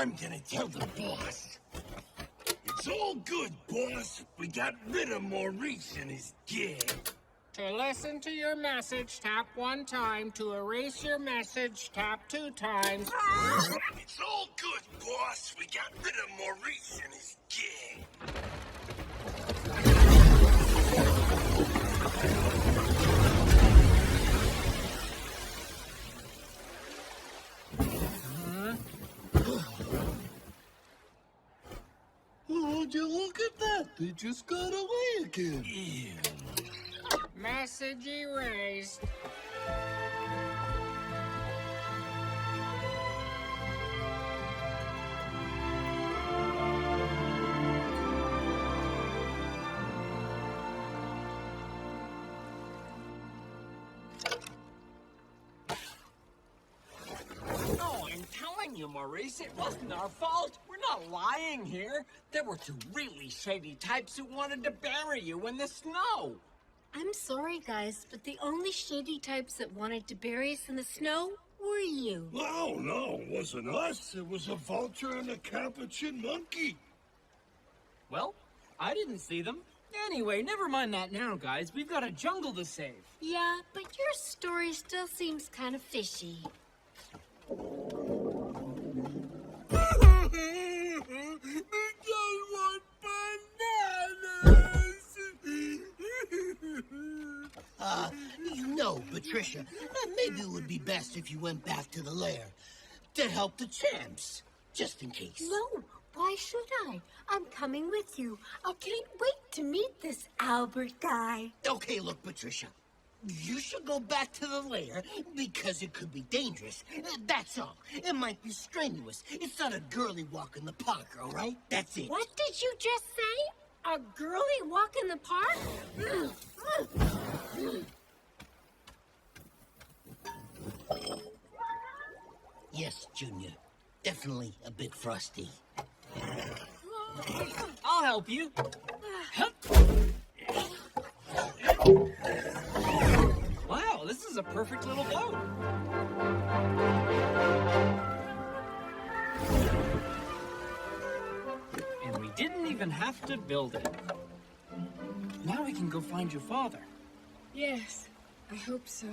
I'm gonna tell the boss. It's all good, boss. We got rid of Maurice and his gang. To listen to your message, tap 1 time. To erase your message, tap 2 times. It's all good, boss. We got rid of Maurice and his gang. Would you look at that? They just got away again. Ew. Message erased. Oh, I'm telling you, Maurice, it wasn't our fault. We're not lying here. There were 2 really shady types who wanted to bury you in the snow. I'm sorry, guys, but the only shady types that wanted to bury us in the snow were you. No, it wasn't us. It was a vulture and a capuchin monkey. Well, I didn't see them. Anyway, never mind that now, guys. We've got a jungle to save. Yeah, but your story still seems kind of fishy. Patricia, maybe it would be best if you went back to the lair to help the champs, just in case. No, why should I? I'm coming with you. I can't wait to meet this Albert guy. Okay, look, Patricia. You should go back to the lair because it could be dangerous. That's all. It might be strenuous. It's not a girly walk in the park, all right? That's it. What did you just say? A girly walk in the park? Yes, Junior. Definitely a bit frosty. I'll help you. Wow, this is a perfect little boat. And we didn't even have to build it. Now we can go find your father. Yes, I hope so.